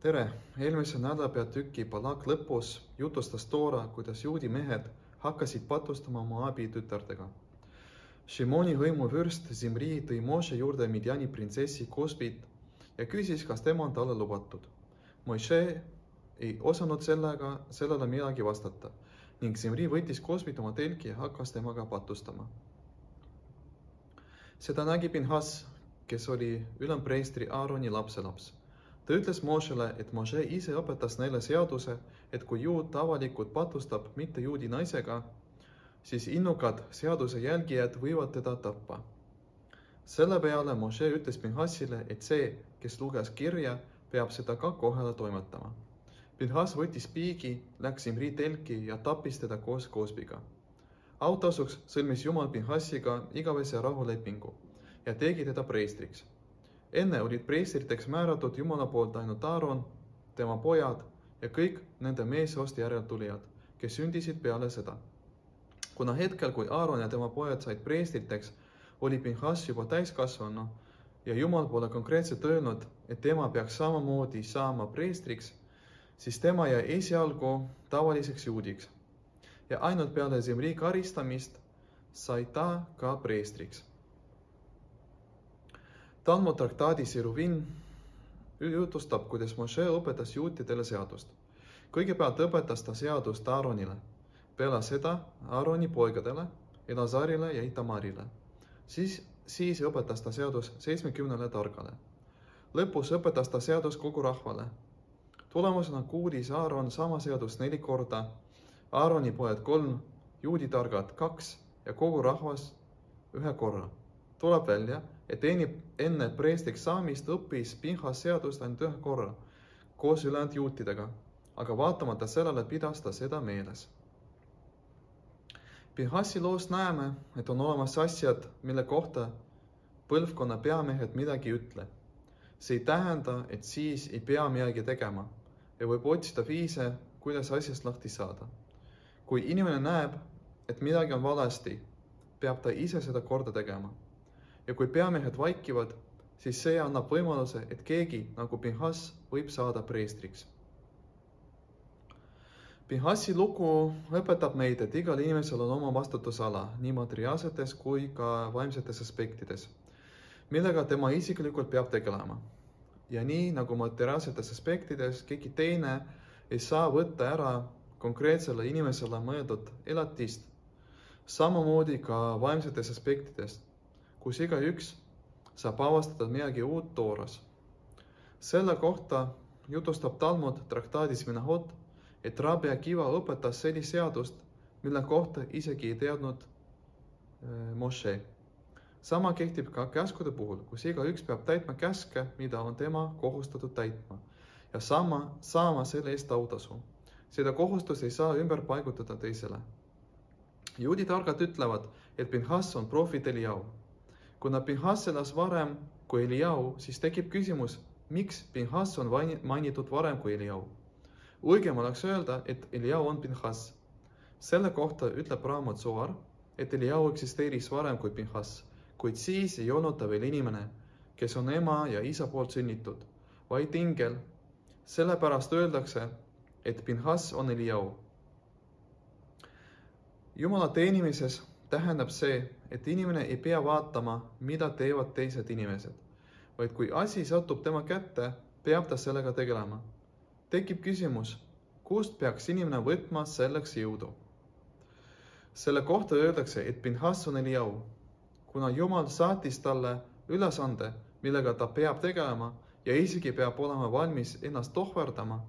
Tere! Eelmise nädalapeatüki Balak lõpus jutustas Toora, kuidas juudi mehed hakkasid patustama Moabi tütardega. Shimoni hõimuvürst Zimri tõi Moše juurde Midjani printsessi Kosbit ja küsis, kas tema on talle lubatud. Moše ei osanud sellele midagi vastata ning Zimri võttis Kosbit oma telki ja hakkas temaga patustama. Seda nägi Pinhas, kes oli ülempreestri Aaroni lapselaps. Ta ütles Mošele, et Moše ise õpetas neile seaduse, et kui juud avalikult patustab mitte juudi naisega, siis innukad seaduse jälgijad võivad teda tappa. Selle peale Moše ütles Pinhasile, et see, kes luges kirja, peab seda ka kohale toimetama. Pinhas võttis piigi, läks Zimri telki ja tappis teda koos Kosbiga. Autasuks sõlmis Jumal Pinhasiga igavese rahulepingu ja tegi teda preestriks. Enne olid preestriteks määratud Jumala poolt ainult Aaron, tema pojad ja kõik nende meessoost järeltulijad, kes sündisid peale seda. Kuna hetkel, kui Aaron ja tema pojad said preestriteks, oli Pinhas juba täiskasvanu ja Jumal pole konkreetselt öelnud, et tema peaks samamoodi saama preestriks, siis tema jäi esialgu tavaliseks juudiks. Ja ainult peale Zimri karistamist sai ta ka preestriks. Talmud traktaadis Eruvin jutustab, kuidas Moše õpetas juutidele seadust. Kõigepealt õpetas ta seadust Aaronile, peale seda Aaroni poigadele, Elazarile ja Itamarile. Siis õpetas ta seadus 70 targale. Lõpus õpetas ta seadus kogu rahvale. Tulemusena kuulis Aaron sama seadust 4 korda, Aaroni pojad 3, juudi targad 2 ja kogu rahvas 1 korra. Tuleb välja, et enne preestriks saamist õppis Pinhas seadust ainult 1 korra koos ülejäänud juutidega, aga vaatamata sellele pidas ta seda meeles. Pinhasi loost näeme, et on olemas asjad, mille kohta põlvkonna peamehed midagi ei ütle. See ei tähenda, et siis ei pea midagi tegema ja võib otsida viise, kuidas asjast lahti saada. Kui inimene näeb, et midagi on valesti, peab ta ise seda korda tegema. Ja kui peamehed vaikivad, siis see annab võimaluse, et keegi nagu Pinhas võib saada preestriks. Pinhasi lugu õpetab meid, et igal inimesel on oma vastutusala nii materiaalsetes kui ka vaimsetes aspektides, millega tema isiklikult peab tegelema. Ja nii nagu materiaalsetes aspektides keegi teine ei saa võtta ära konkreetsele inimesele mõeldud elatist, samamoodi ka vaimsetes aspektides, kus igaüks saab avastada midagi uut Tooras. Selle kohta jutustab Talmud traktaadis Menahot, et Rabbi Akiva õpetas sellist seadust, mille kohta isegi ei teadnud Moše. Sama kehtib ka käskude puhul, kus igaüks peab täitma käske, mida on tema kohustatud täitma ja saama selle eest autasu. Seda kohustust ei saa ümber paigutada teisele. Juudi targad ütlevad, et Pinhas on prohvet Eliau. Kuna Pinhas elas varem kui Eliau, siis tekib küsimus, miks Pinhas on mainitud varem kui Eliau. Õigem oleks öelda, et Eliau on Pinhas. Selle kohta ütleb raamat Zohar, et Eliau eksisteeris varem kui Pinhas, kuid siis ei olnud ta veel inimene, kes on ema ja isa poolt sünnitud, vaid ingel. Sellepärast öeldakse, et Pinhas on Eliau. Jumala teenimises tähendab see, et inimene ei pea vaatama, mida teevad teised inimesed, vaid kui asi satub tema kätte, peab ta sellega tegelema. Tekib küsimus, kust peaks inimene võtma selleks jõudu? Selle kohta öeldakse, et Pinhas on Eliau. Kuna Jumal saatis talle ülesande, millega ta peab tegelema ja isegi peab olema valmis ennast tohverdama,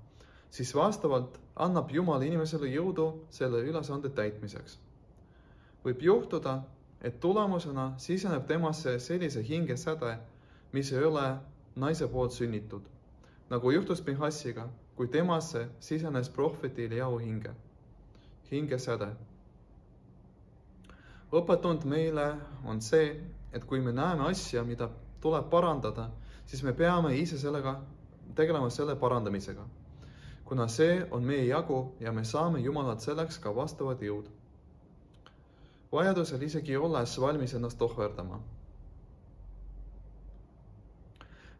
siis vastavalt annab Jumal inimesele jõudu selle ülesande täitmiseks. Võib juhtuda, et tulemusena siseneb temasse sellise hingesäde, mis ei ole naise poolt sünnitud, nagu juhtus Pinhasiga, kui temasse sisenes prohveti Eliau hingesäde. Õppetund meile on see, et kui me näeme asja, mida tuleb parandada, siis me peame ise tegelema selle parandamisega, kuna see on meie jagu ja me saame Jumalalt selleks ka vastavad jõud. Vajadusel isegi olles valmis ennast tohverdama.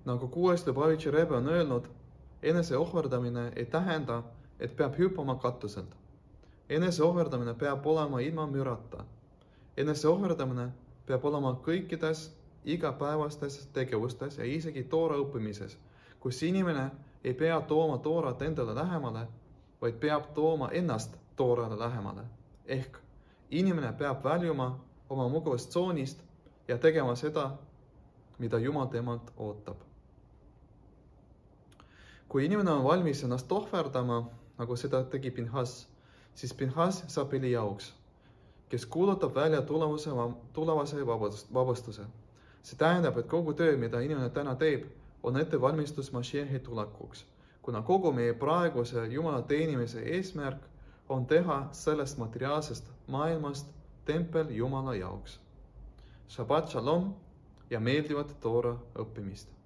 Nagu 6. Lubavitši Rebbe on öelnud, Enese ohverdamine ei tähenda, et peab hüppama katuselt. Enese ohverdamine peab olema ilma mürata. Enese ohverdamine peab olema kõikides igapäevastes tegevustes ja isegi toora õppimises, kus inimene ei pea tooma toorat endale lähemale, vaid peab tooma ennast toorale lähemale. Ehk inimene peab väljuma oma mugavast tsoonist ja tegema seda, mida Jumal temalt ootab. Kui inimene on valmis ennast ohverdama, nagu seda tegi Pinhas, siis Pinhas saab Eliauks, kes kuulutab välja tulevase vabastuse. See tähendab, et kogu töö, mida inimene täna teeb, on ettevalmistus Mashiachi tulekuks, kuna kogu meie praeguse Jumala teenimise eesmärk on teha sellest materiaalsest maailmast tempel Jumala jaoks. Shabbat shalom ja meeldivat toora õppimist!